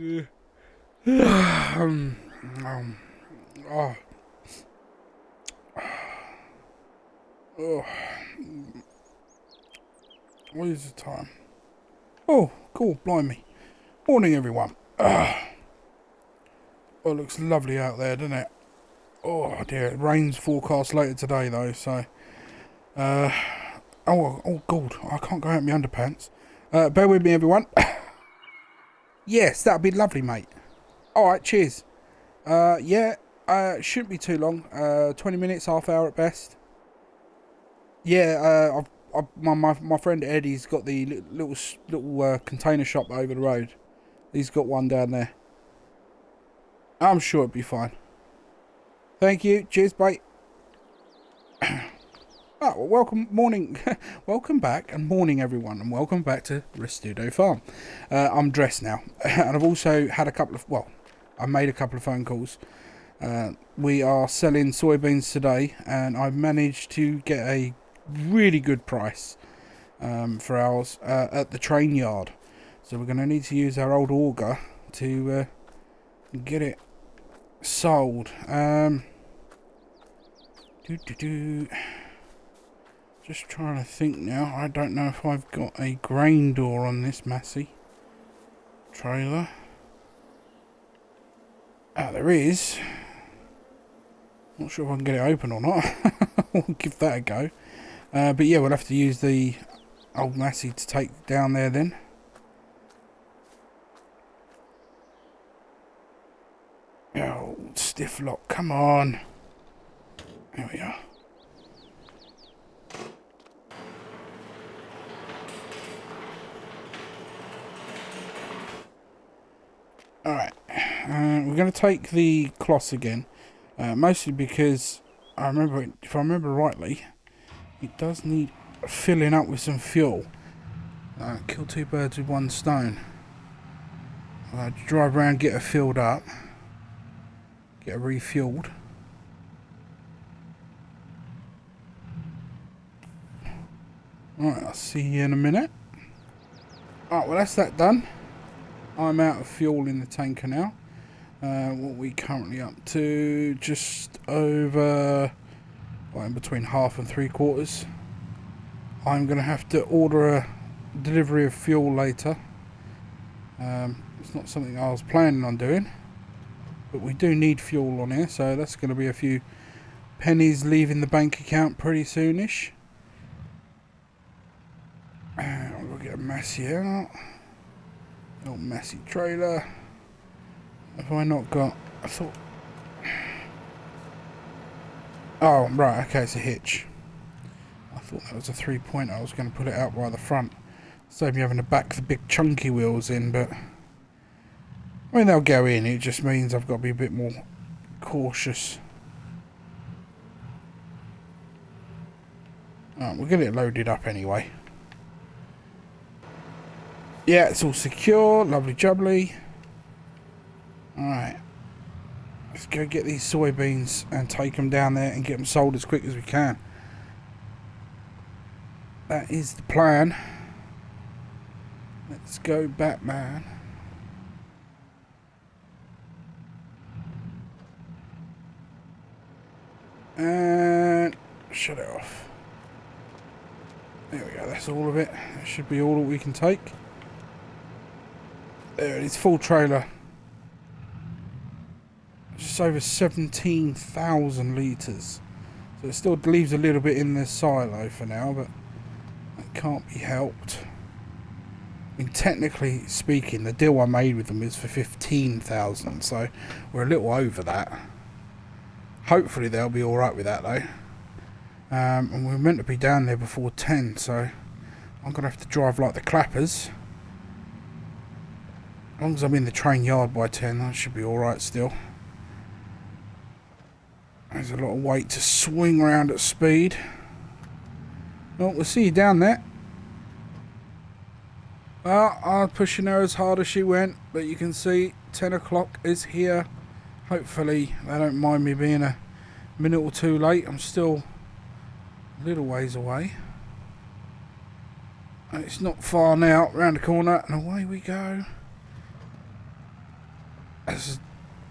Oh, oh, what is the time? Oh, cool, blimey. Morning, everyone. Oh, it looks lovely out there, doesn't it? Oh dear, rain's forecast later today though, so oh, god, I can't go out in my underpants. Bear with me, everyone. Yes, that'd be lovely, mate. All right, cheers. Yeah, shouldn't be too long. 20 minutes, half hour at best. Yeah, my friend Eddie's got the little container shop over the road. He's got one down there. I'm sure it'll be fine. Thank you. Cheers, bye. Oh, well, welcome, morning, welcome back, and morning, everyone, and welcome back to Restudo Farm. I'm dressed now, and I've also had I made a couple of phone calls. We are selling soybeans today, and I've managed to get a really good price for ours at the train yard. So we're going to need to use our old auger to get it sold. Just trying to think now. I don't know if I've got a grain door on this Massey trailer. Ah, there is. Not sure if I can get it open or not. We'll give that a go. But yeah, we'll have to use the old Massey to take down there then. Oh, stiff lock. Come on. There we are. Alright, we're going to take the cloths again, mostly because if I remember rightly, it does need filling up with some fuel. Kill two birds with one stone. Drive around, get her filled up, get her refueled. Alright, I'll see you in a minute. Alright, well that's that done. I'm out of fuel in the tanker now. What are we currently up to? Just over, in between half and 3/4. I'm going to have to order a delivery of fuel later. It's not something I was planning on doing, but we do need fuel on here, so that's going to be a few pennies leaving the bank account pretty soonish. We'll get a Massey out. Old Massey trailer. Have I not got... I thought... Oh, right, okay, it's a hitch. I thought that was a 3-pointer. I was going to put it out by the front. Save me having to back the big chunky wheels in, but... I mean, they'll go in. It just means I've got to be a bit more cautious. Alright, we'll get it loaded up anyway. Yeah, it's all secure, lovely jubbly. Alright, let's go get these soybeans and take them down there and get them sold as quick as we can. That is the plan. Let's go, Batman. And shut it off. There we go, that's all of it. That should be all that we can take. There it is, full trailer. Just over 17,000 litres. So it still leaves a little bit in the silo for now, but that can't be helped. I mean, technically speaking, the deal I made with them is for 15,000, so we're a little over that. Hopefully they'll be alright with that though. And we're meant to be down there before 10, so I'm going to have to drive like the clappers. As long as I'm in the train yard by 10, that should be alright still. There's a lot of weight to swing around at speed. Well, we'll see you down there. Well, I'm pushing her as hard as she went, but you can see 10 o'clock is here. Hopefully they don't mind me being a minute or two late. I'm still a little ways away. And it's not far now, round the corner, and away we go.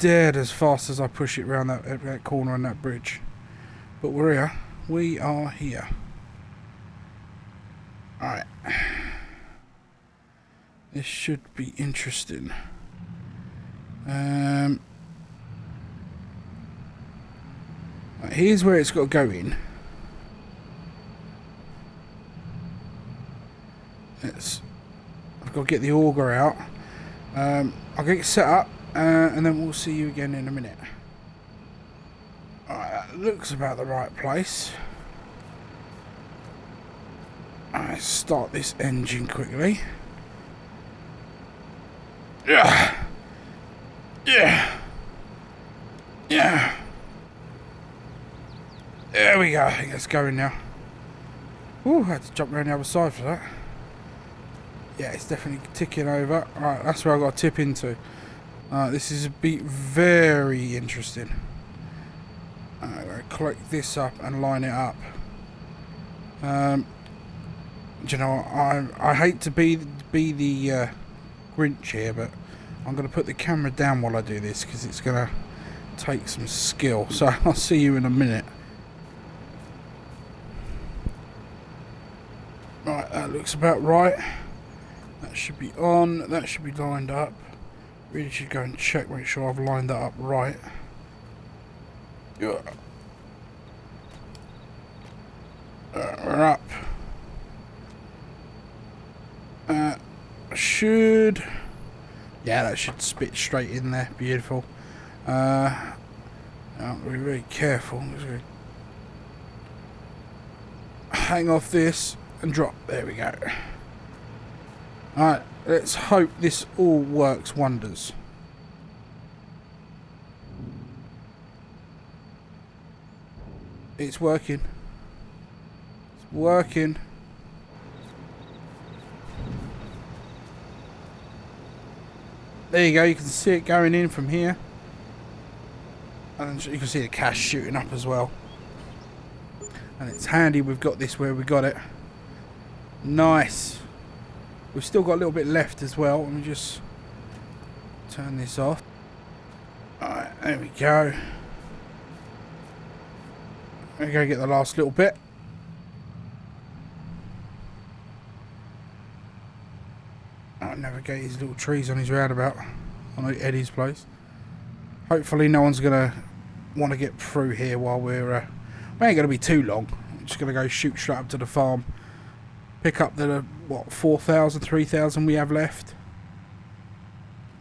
dead as fast as I push it around that corner on that bridge. But we're here. We are here. Alright. This should be interesting. Here's where it's got to go in. I've got to get the auger out. I'll get it set up, and then we'll see you again in a minute. Alright, that looks about the right place. Let's start this engine quickly. Yeah. Yeah. Yeah. There we go. I think it's going now. Ooh, I had to jump around the other side for that. Yeah, it's definitely ticking over. Alright, that's where I've got to tip into. This is a bit very interesting. I'm going to collect this up and line it up. Do you know, I hate to be the Grinch here, but I'm going to put the camera down while I do this because it's going to take some skill. So I'll see you in a minute. Right, that looks about right. That should be on. That should be lined up. Really should go and check, make sure I've lined that up right. We're up. Yeah, that should spit straight in there. Beautiful. Now, be very careful. Hang off this and drop. There we go. Alright, let's hope this all works wonders. It's working. It's working. There you go, you can see it going in from here. And you can see the cash shooting up as well. And it's handy we've got this where we got it. Nice. We've still got a little bit left as well. Let me just turn this off. Alright, there we go. We're going to get the last little bit. I'll navigate his little trees on his roundabout on Eddie's place. Hopefully no one's going to want to get through here while we ain't going to be too long. I'm just going to go shoot straight up to the farm. Pick up the, 4,000, 3,000 we have left.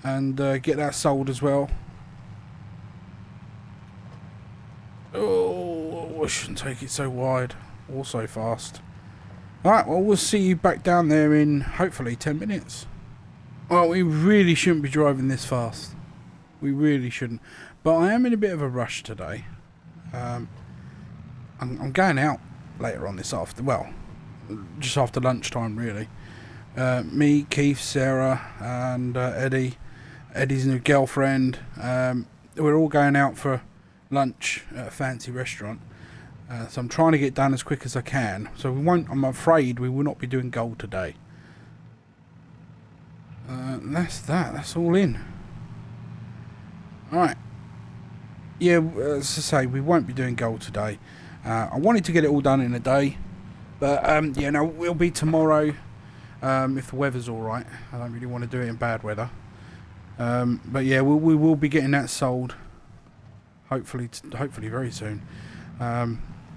And get that sold as well. Oh, I shouldn't take it so wide or so fast. Alright, well, we'll see you back down there in, hopefully, 10 minutes. Well, we really shouldn't be driving this fast. We really shouldn't. But I am in a bit of a rush today. I'm going out later on this after, well, just after lunchtime, really. Me, Keith, Sarah, and Eddie, Eddie's new girlfriend. We're all going out for lunch at a fancy restaurant. So I'm trying to get done as quick as I can. So we won't. I'm afraid we will not be doing gold today. That's that. That's all in. All right. Yeah, as I say, we won't be doing gold today. I wanted to get it all done in a day, but yeah, no, we'll be tomorrow if the weather's all right. I don't really want to do it in bad weather. But yeah, we will be getting that sold. Hopefully very soon.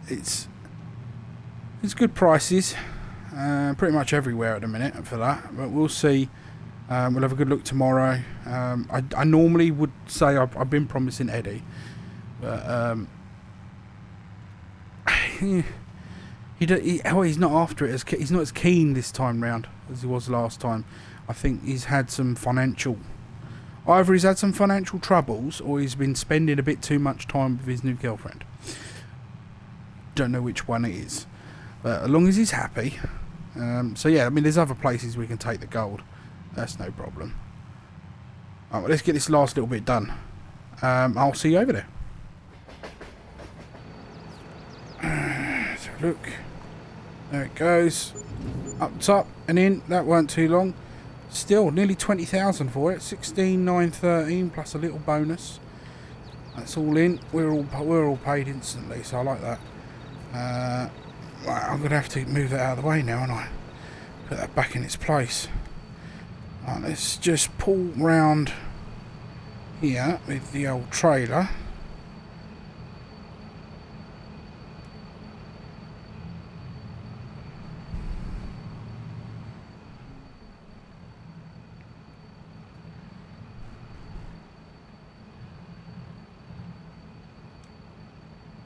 It's good prices, pretty much everywhere at the minute for that. But we'll see. We'll have a good look tomorrow. I normally would say I've been promising Eddie, but he's not after it. He's not as keen this time round as he was last time. I think he's had some financial. Either he's had some financial troubles, or he's been spending a bit too much time with his new girlfriend. Don't know which one it is, but as long as he's happy. So yeah, I mean, there's other places we can take the gold. That's no problem. Alright, well, let's get this last little bit done. I'll see you over there. So look, there it goes, up top and in. That weren't too long. Still nearly 20,000 for it. 16,913 plus a little bonus. That's all in. We're all paid instantly, so I like that. Right, I'm gonna have to move that out of the way now, and I put that back in its place. Right, let's just pull round here with the old trailer.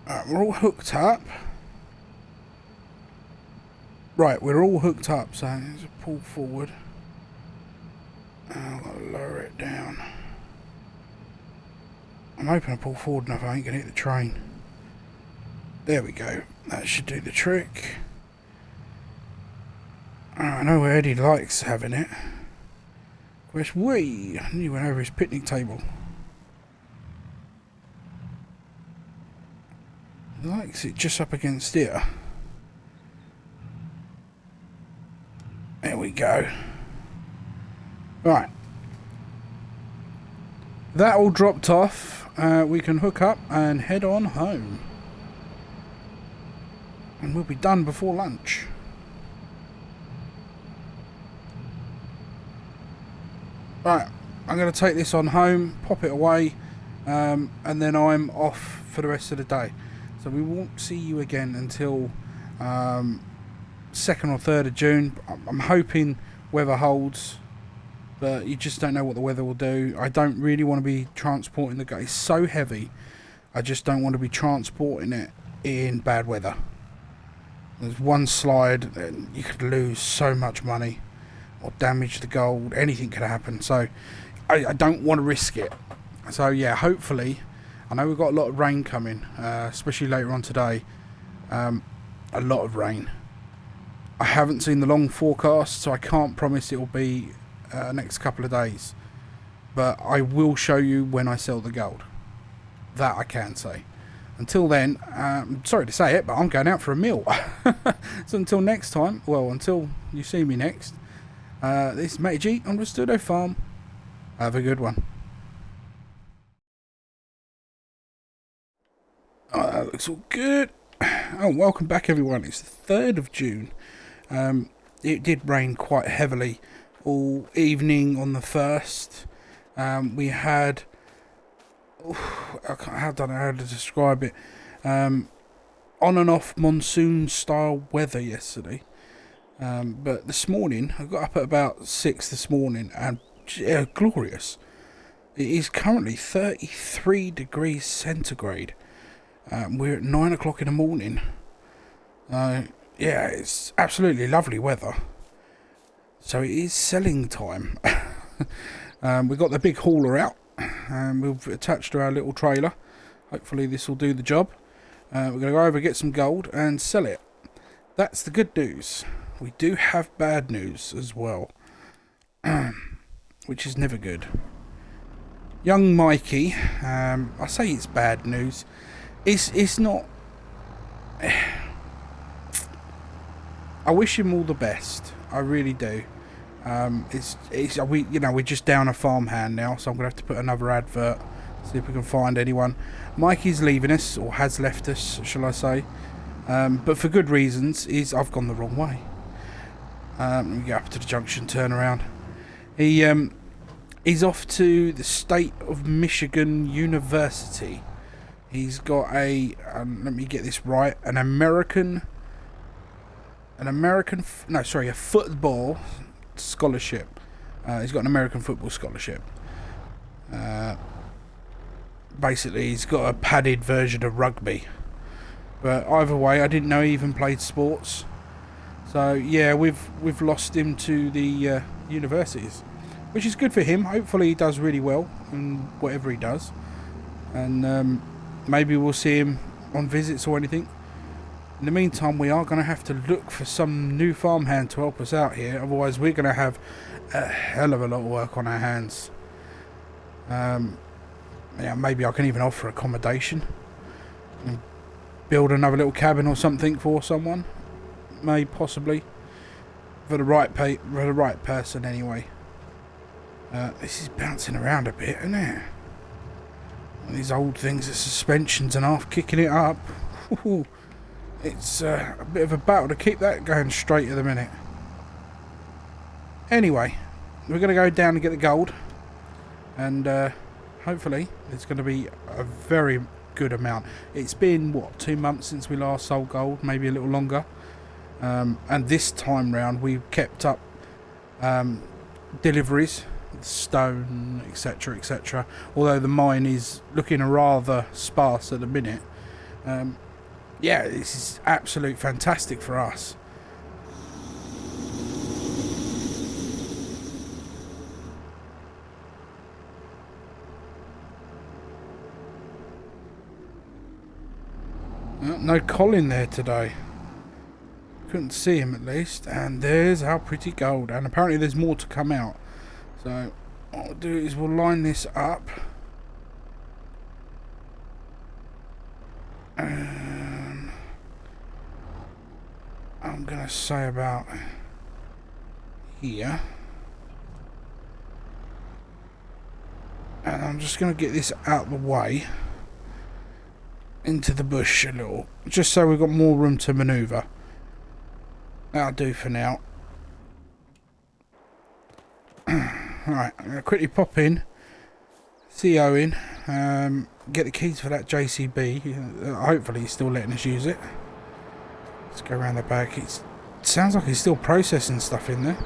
Right, we're all hooked up. Right, we're all hooked up, so let's pull forward. I've got to lower it down. I'm hoping I pull forward enough I ain't going to hit the train. There we go. That should do the trick. I know where Eddie likes having it. Where's we? He went over his picnic table. He likes it just up against here. There we go. Right. That all dropped off. We can hook up and head on home. And we'll be done before lunch. Right. I'm going to take this on home, pop it away, and then I'm off for the rest of the day. So we won't see you again until 2nd or 3rd of June. I'm hoping weather holds, but you just don't know what the weather will do. I don't really want to be transporting the guy. It's so heavy. I just don't want to be transporting it in bad weather. There's one slide and you could lose so much money or damage the gold. Anything could happen. So I don't want to risk it. So yeah, hopefully, I know we've got a lot of rain coming, especially later on today. A lot of rain. I haven't seen the long forecast, so I can't promise it will be next couple of days. But I will show you when I sell the gold. That I can say. Until then, I'm sorry to say it, but I'm going out for a meal. So until next time, well, until you see me next, this is Matty G on Restudo Farm. Have a good one. Oh, that looks all good. Oh, welcome back everyone. It's the 3rd of June. It did rain quite heavily all evening on the 1st. We had, I don't know how to describe it, on and off monsoon style weather yesterday. But this morning, I got up at about 6 this morning and yeah, glorious. It is currently 33 degrees centigrade. We're at 9 o'clock in the morning. Yeah, it's absolutely lovely weather. So it is selling time. We've got the big hauler out. We've attached to our little trailer. Hopefully this will do the job. We're going to go over, get some gold and sell it. That's the good news. We do have bad news as well. Which is never good. Young Mikey, I say it's bad news. It's not. I wish him all the best. I really do. We're just down a farmhand now, so I'm gonna have to put another advert. See if we can find anyone. Mikey's leaving us, or has left us, shall I say? But for good reasons. I've gone the wrong way. Let me get up to the junction, turn around. He's off to the State of Michigan University. He's got a, let me get this right, a football scholarship. He's got an American football scholarship. Basically, he's got a padded version of rugby. But either way, I didn't know he even played sports. So yeah, we've lost him to the universities, which is good for him. Hopefully, he does really well in whatever he does, and maybe we'll see him on visits or anything. In the meantime, we are going to have to look for some new farmhand to help us out here. Otherwise, we're going to have a hell of a lot of work on our hands. Yeah, maybe I can even offer accommodation and build another little cabin or something for someone. Maybe, possibly, for the right person anyway. This is bouncing around a bit, isn't it? These old things, the suspensions and half kicking it up. It's a bit of a battle to keep that going straight at the minute. Anyway, we're going to go down and get the gold. And hopefully it's going to be a very good amount. It's been, what, 2 months since we last sold gold, maybe a little longer. And this time round we've kept up deliveries, stone, etc, etc. Although the mine is looking rather sparse at the minute. Yeah, this is absolute fantastic for us. No Colin there today. Couldn't see him at least. And there's our pretty gold. And apparently there's more to come out. So what we'll do is we'll line this up. And I'm going to say about here. And I'm just going to get this out of the way. Into the bush a little. Just so we've got more room to manoeuvre. That'll do for now. Right, I'm going to quickly pop in. See Owen. Get the keys for that JCB. Hopefully he's still letting us use it. Let's go around the back. It sounds like he's still processing stuff in there.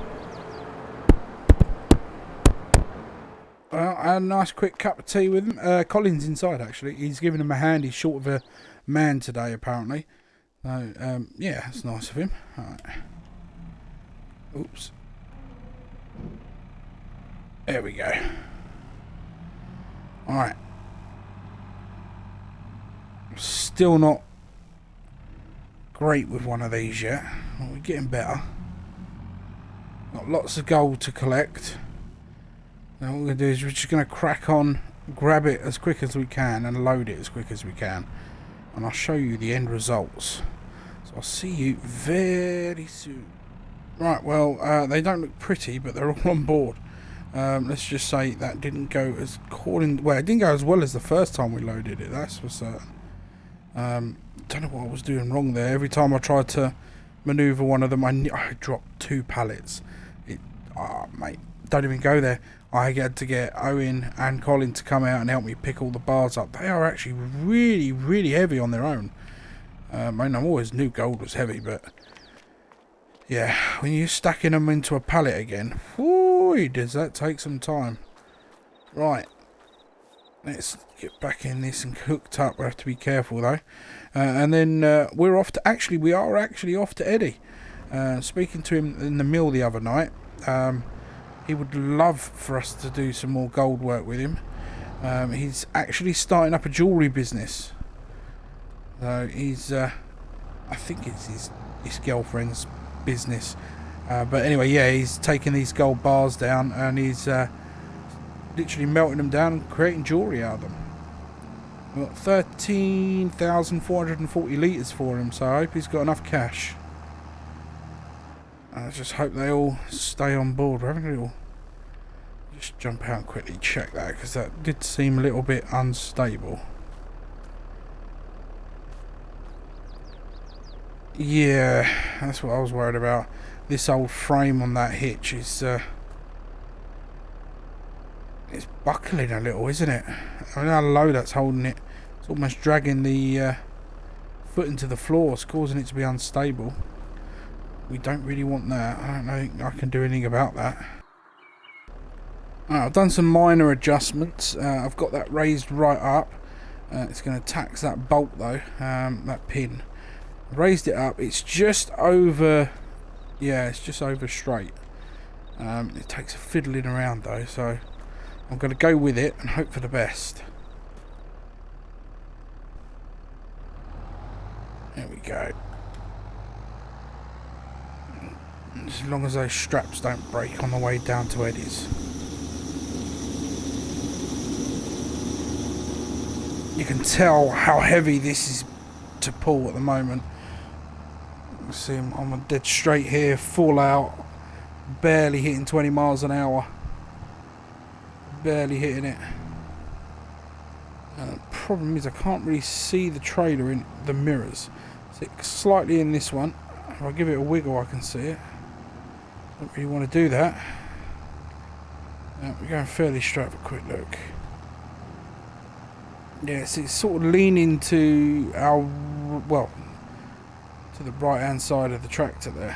Well, I had a nice quick cup of tea with him. Colin's inside actually. He's giving him a hand. He's short of a man today apparently. So, yeah, that's nice of him. Alright. Oops. There we go. Alright. Still not great with one of these yet. Well, we're getting better. Got lots of gold to collect. Now what we're going to do is we're just going to crack on, grab it as quick as we can and load it as quick as we can. And I'll show you the end results. So I'll see you very soon. Right, well, they don't look pretty, but they're all on board. Let's just say that didn't go as well, it didn't go as well as the first time we loaded it, that's for certain. Don't know what I was doing wrong there. Every time I tried to manoeuvre one of them, I dropped 2 pallets. Mate, don't even go there. I had to get Owen and Colin to come out and help me pick all the bars up. They are actually really, really heavy on their own. I mean, I always knew gold was heavy, but yeah, when you're stacking them into a pallet again, whoo, does that take some time. Right, let's get back in this and hooked up. We have to be careful though. And then we're off to, actually, we are actually off to Eddie. Speaking to him in the mill the other night, he would love for us to do some more gold work with him. He's actually starting up a jewellery business. So he's, I think it's his girlfriend's business. But anyway, yeah, he's taking these gold bars down and he's literally melting them down and creating jewellery out of them. We've got 13,440 litres for him, so I hope he's got enough cash. I just hope they all stay on board. We're having a little... Just jump out and quickly check that, because that did seem a little bit unstable. Yeah, that's what I was worried about. This old frame on that hitch is... it's buckling a little, isn't it? I don't know how low that's holding it. It's almost dragging the foot into the floor. It's causing it to be unstable. We don't really want that. I don't know I can do anything about that. I've done some minor adjustments. I've got that raised right up. It's going to tax that bolt though, that pin. I've raised it up. It's just over, yeah, it's just over straight. It takes a fiddling around though, so I'm going to go with it and hope for the best. There we go. As long as those straps don't break on the way down to Eddie's. You can tell how heavy this is to pull at the moment. You can see I'm dead straight here, full out, barely hitting 20 miles an hour. Barely hitting it. problem is I can't really see the trailer in the mirrors. So it's slightly in this one. If I give it a wiggle, I can see it. Don't really want to do that. We're going fairly straight for a quick look. Yes, it's sort of leaning to our, well, to the right hand side of the tractor there.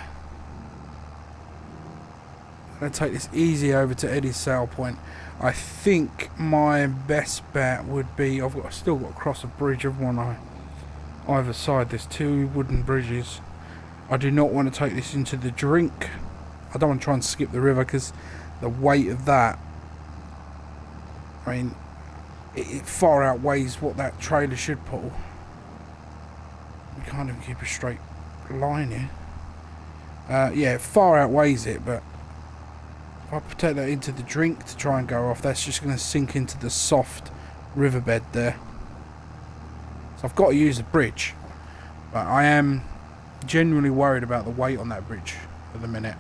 I'm going to take this easy over to Eddie's sale point. I think my best bet would be, I've still got to cross a bridge of one on either side. There's two wooden bridges. I do not want to take this into the drink. I don't want to try and skip the river because the weight of that, I mean, it far outweighs what that trailer should pull. We can't even keep a straight line here. Yeah, it far outweighs it, but if I take that into the drink to try and go off, that's just going to sink into the soft riverbed there. So I've got to use the bridge, but I am genuinely worried about the weight on that bridge at the minute.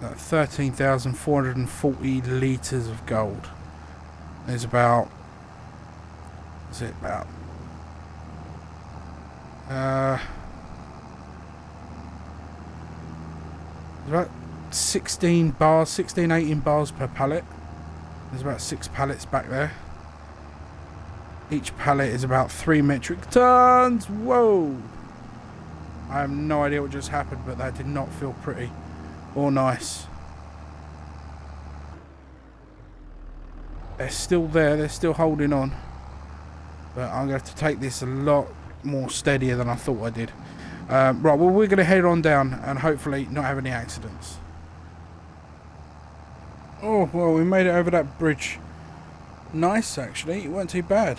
13,440 litres of gold. There's about, what's it about? There's about 16 bars, 16, 18 bars per pallet. There's about 6 pallets back there. Each pallet is about 3 metric tons. Whoa! I have no idea what just happened, but that did not feel pretty or nice. They're still there, they're still holding on. But I'm going to have to take this a lot more steadier than I thought I did. Right, well, we're going to head on down and hopefully not have any accidents. Oh, well, we made it over that bridge. Nice, actually. It wasn't too bad.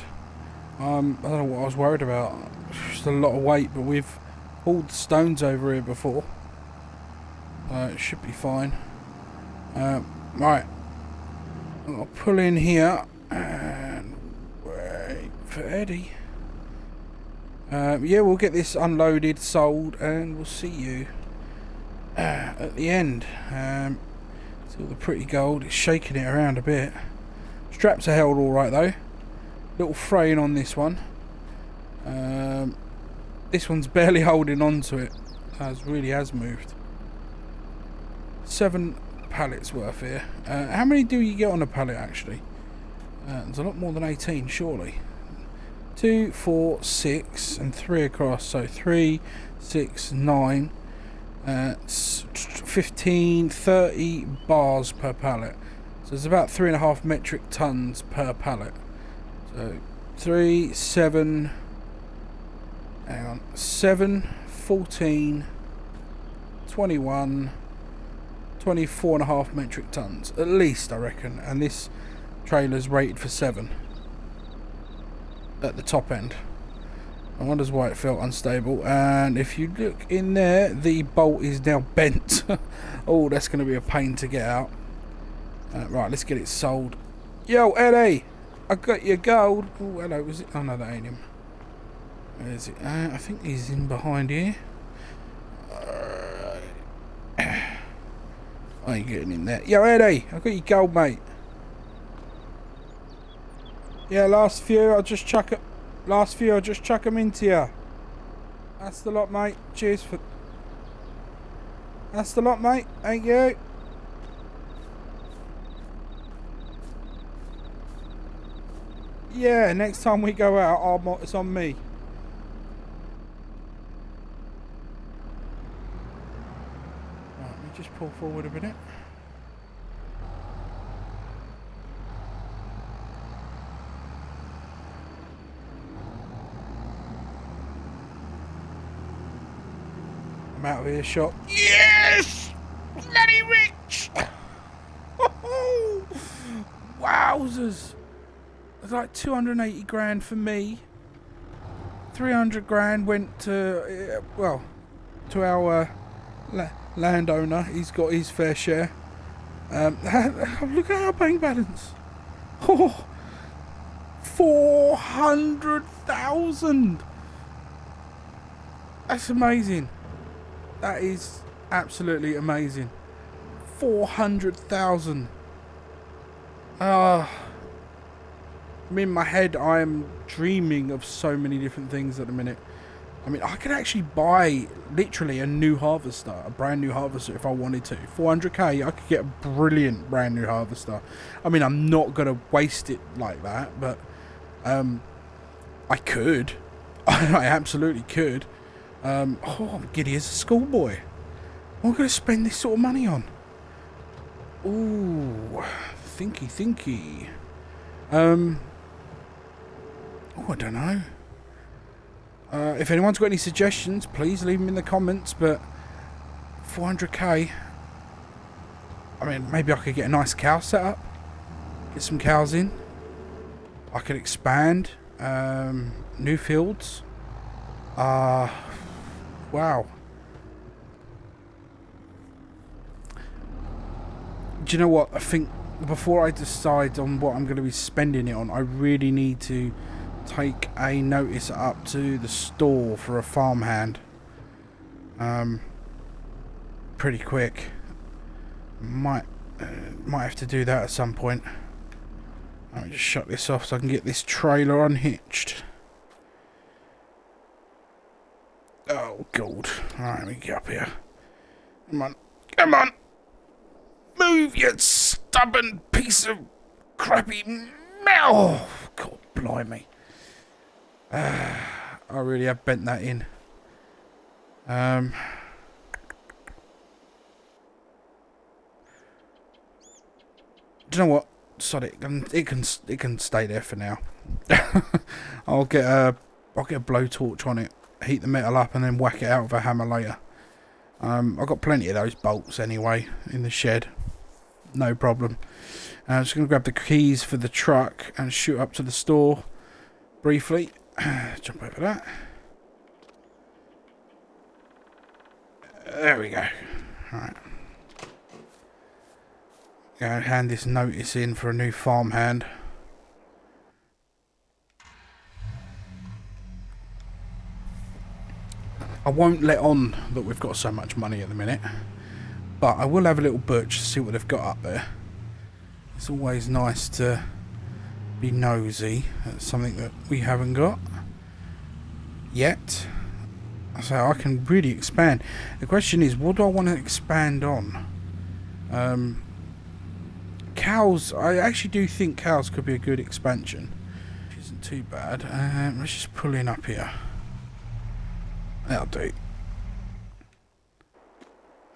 I don't know what I was worried about. Just a lot of weight, but we've hauled stones over here before. It should be fine. Right. I'll pull in here and wait for Eddie. Yeah, we'll get this unloaded, sold, and we'll see you at the end. It's all the pretty gold. It's shaking it around a bit. Straps are held all right though. Little fraying on this one. This one's barely holding on to it. It really has moved. 7 pallets worth here. How many do you get on a pallet actually? There's a lot more than 18 surely. 2, 4, 6 and 3 across, so 3, 6, 9, 15, 30 bars per pallet. So it's about 3.5 metric tons per pallet. So 3, 7, hang on, 7, 14, 21, 24.5 metric tons at least, I reckon, and this trailer's rated for 7 at the top end. I wonder why it felt unstable, and if you look in there, the bolt is now bent. Oh, that's going to be a pain to get out. Right, let's get it sold. Yo, Eddie, I got your gold. Oh, hello, was it? Oh no, that ain't him. Where is it? I think he's in behind here. I ain't getting in there. Yo, Eddie, I got your gold, mate. Yeah, last few, I'll just chuck them into you. That's the lot, mate. Cheers for... That's the lot, mate. Thank you. Yeah, next time we go out, it's on me. Right, let me just pull forward a minute. I'm out of earshot. Yes! Bloody rich! Wowzers! It's like 280 grand for me. 300 grand went to, well, to our landowner. He's got his fair share. Look at our bank balance. Oh, 400,000. That's amazing. That is absolutely amazing. 400,000. I mean, in my head, I am dreaming of so many different things at the minute. I mean, I could actually buy literally a new harvester, a brand new harvester if I wanted to. 400k, I could get a brilliant brand new harvester. I mean, I'm not going to waste it like that, but I could. I absolutely could. Oh, I'm giddy as a schoolboy. What am I going to spend this sort of money on? Ooh, thinky. Oh, I don't know. If anyone's got any suggestions, please leave them in the comments. But 400k. I mean, maybe I could get a nice cow set up. Get some cows in. I could expand. New fields. Wow. Do you know what? I think before I decide on what I'm going to be spending it on, I really need to take a notice up to the store for a farmhand. Pretty quick. Might have to do that at some point. Let me just shut this off so I can get this trailer unhitched. Oh, God. Alright, let me get up here. Come on. Move, you stubborn piece of crappy metal. Oh, God, blimey. I really have bent that in. Do you know what? Sod it. It can stay there for now. I'll get a blowtorch on it, heat the metal up, and then whack it out with a hammer later. I've got plenty of those bolts anyway in the shed. No problem. I'm just going to grab the keys for the truck and shoot up to the store briefly. Jump over that. There we go. Alright. Go and hand this notice in for a new farmhand. I won't let on that we've got so much money at the minute, but I will have a little butch to see what they've got up there. It's always nice to be nosy at something that we haven't got yet, so I can really expand. The question is, what do I want to expand on? Cows, I actually do think cows could be a good expansion, which isn't too bad. Let's just pull in up here. That'll do.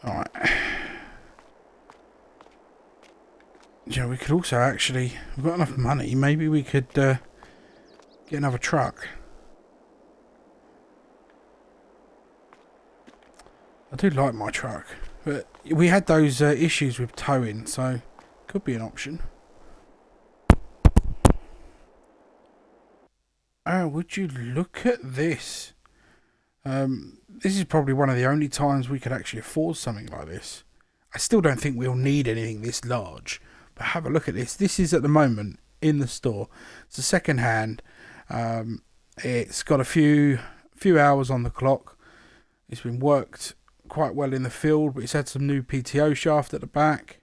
Alright. You know, we could also actually, we've got enough money, maybe we could get another truck. I do like my truck, but we had those issues with towing, so could be an option. Oh, would you look at this? This is probably one of the only times we could actually afford something like this. I still don't think we'll need anything this large, but have a look at this. This is at the moment in the store. It's a second hand. It's got a few hours on the clock. It's been worked quite well in the field, but it's had some new PTO shaft at the back.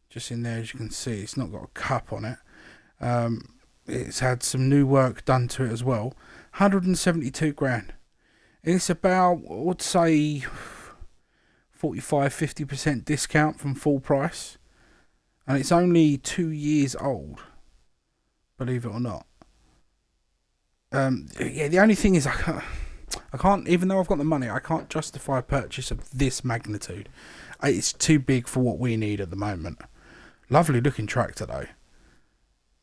Just in there, as you can see, it's not got a cup on it. It's had some new work done to it as well. 172 grand. It's about, I would say, 45-50% discount from full price. And it's only 2 years old, believe it or not. Yeah, the only thing is I can't, even though I've got the money, I can't justify a purchase of this magnitude. It's too big for what we need at the moment. Lovely looking tractor though.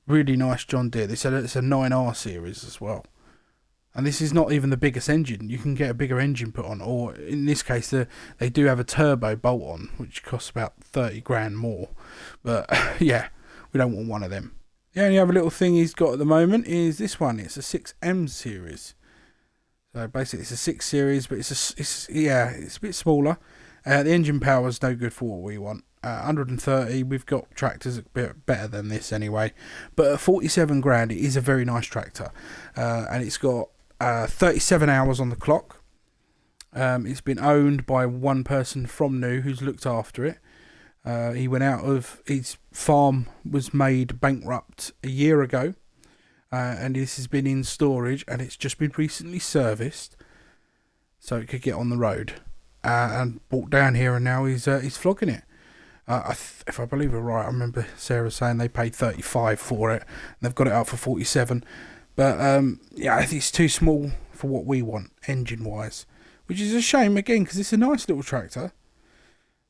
Really nice John Deere. They said it's a 9R series as well. And this is not even the biggest engine. You can get a bigger engine put on, or in this case, they do have a turbo bolt on, which costs about 30 grand more. But yeah, we don't want one of them. The only other little thing he's got at the moment is this one. It's a 6M series. So basically, it's a 6 series, but it's a bit smaller. The engine power is no good for what we want. 130. We've got tractors a bit better than this anyway. But at 47 grand, it is a very nice tractor, and it's got 37 hours on the clock. It's been owned by one person from New who's looked after it. He went out of his farm, was made bankrupt a year ago, and this has been in storage, and it's just been recently serviced, so it could get on the road. And brought down here, and now he's flogging it. If I believe it right, I remember Sarah saying they paid 35 for it, and they've got it up for 47. But yeah, I think it's too small for what we want engine-wise, which is a shame again because it's a nice little tractor.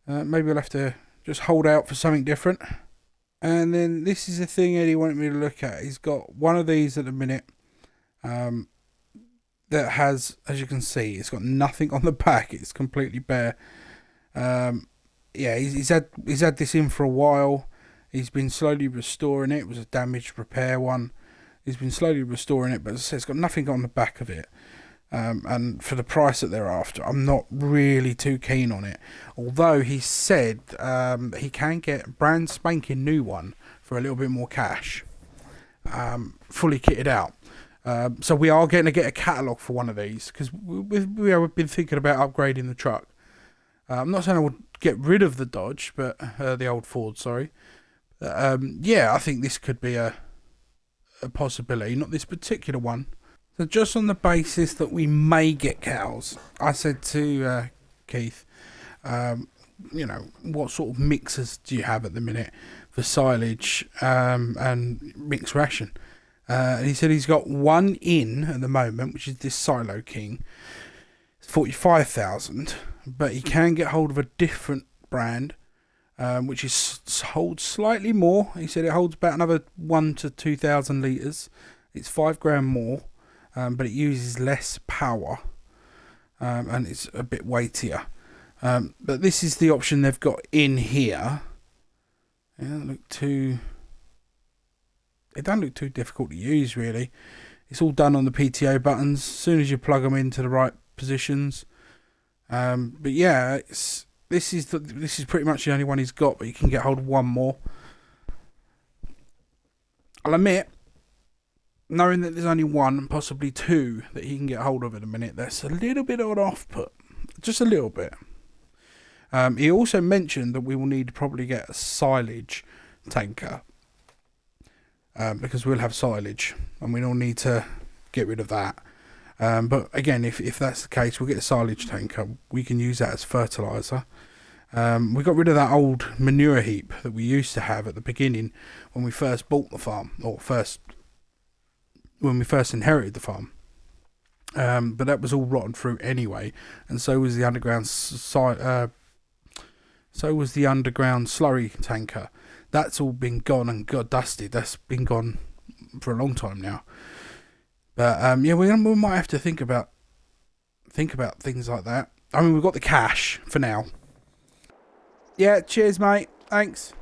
Maybe we'll have to just hold out for something different. And then this is the thing Eddie wanted me to look at. He's got one of these at the minute that has, as you can see, it's got nothing on the back. It's completely bare. Yeah, he's had this in for a while. He's been slowly restoring it. It was a damaged repair one. He's been slowly restoring it, but as I said, it's got nothing on the back of it. And for the price that they're after, I'm not really too keen on it. Although he said he can get a brand spanking new one for a little bit more cash, fully kitted out. So we are going to get a catalogue for one of these because we have been thinking about upgrading the truck. I'm not saying I would get rid of the Dodge, but the old Ford, sorry. Yeah, I think this could be a possibility. Not this particular one. So just on the basis that we may get cows, I said to Keith, you know, what sort of mixers do you have at the minute for silage and mixed ration? And he said he's got one in at the moment, which is this Silo King. It's 45,000, but he can get hold of a different brand, which holds slightly more. He said it holds about another 1,000 to 2,000 litres. It's 5 grand more. But it uses less power, and it's a bit weightier. But this is the option they've got in here. It doesn't look too difficult to use, really. It's all done on the PTO buttons as soon as you plug them into the right positions. But yeah, this is pretty much the only one he's got, but you can get hold of one more. I'll admit, knowing that there's only one, possibly two, that he can get hold of in a minute, that's a little bit of an off-put. Just a little bit. He also mentioned that we will need to probably get a silage tanker. Because we'll have silage, and we don't need to get rid of that. But again, if that's the case, we'll get a silage tanker. We can use that as fertiliser. We got rid of that old manure heap that we used to have at the beginning when we first bought the farm, or when we first inherited the farm. But that was all rotten fruit anyway, and so was the underground slurry tanker. That's all been gone and got dusted. That's been gone for a long time now. But yeah, we might have to think about things like that. I mean, we've got the cash for now. Yeah, cheers, mate. Thanks.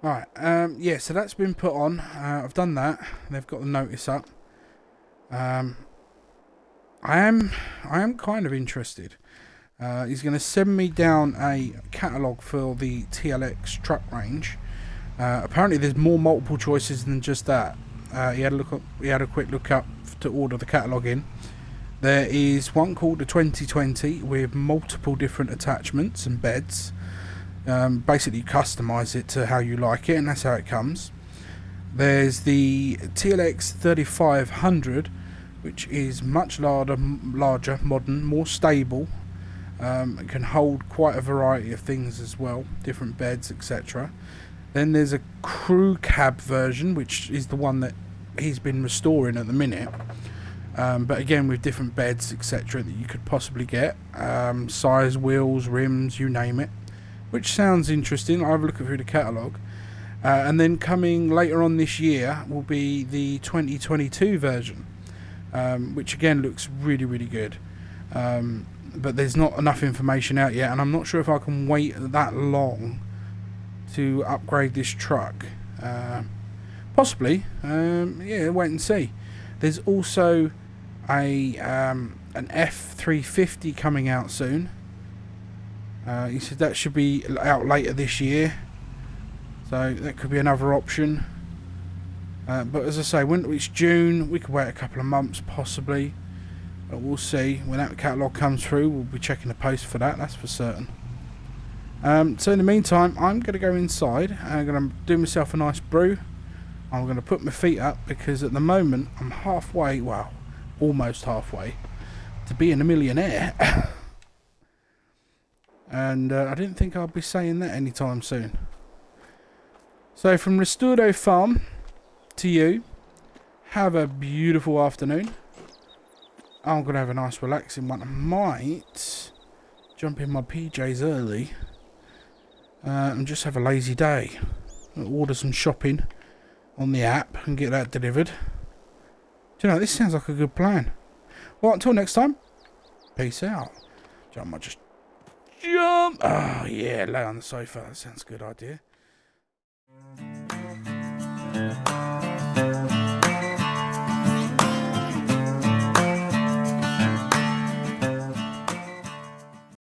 Right, yeah, so that's been put on. I've done that. They've got the notice up. I am kind of interested. He's going to send me down a catalogue for the TLX truck range. Apparently, there's more multiple choices than just that. He had a quick look up to order the catalogue in. There is one called the 2020 with multiple different attachments and beds. Basically customise it to how you like it, and that's how it comes. There's the TLX 3500, which is much larger, modern, more stable. It can hold quite a variety of things as well, different beds, etc. Then there's a crew cab version, which is the one that he's been restoring at the minute. But again, with different beds, etc. that you could possibly get. Size, wheels, rims, you name it. Which sounds interesting. I'll have a look through the catalogue. And then coming later on this year will be the 2022 version, which again looks really, really good. But there's not enough information out yet, and I'm not sure if I can wait that long to upgrade this truck. Possibly. Yeah, wait and see. There's also an F350 coming out soon. He said that should be out later this year, so that could be another option. But as I say, when it's June, we could wait a couple of months possibly, but we'll see. When that catalogue comes through, we'll be checking the post for that, that's for certain. So in the meantime, I'm going to go inside. I'm going to do myself a nice brew, I'm going to put my feet up because at the moment I'm halfway, well, almost halfway to being a millionaire. And I didn't think I'd be saying that anytime soon. So from Resturo Farm to you, have a beautiful afternoon. I'm going to have a nice relaxing one. I might jump in my PJs early and just have a lazy day. I'll order some shopping on the app and get that delivered. Do you know, this sounds like a good plan. Well, until next time, peace out. I might just jump. Oh, yeah, lay on the sofa. That sounds a good idea.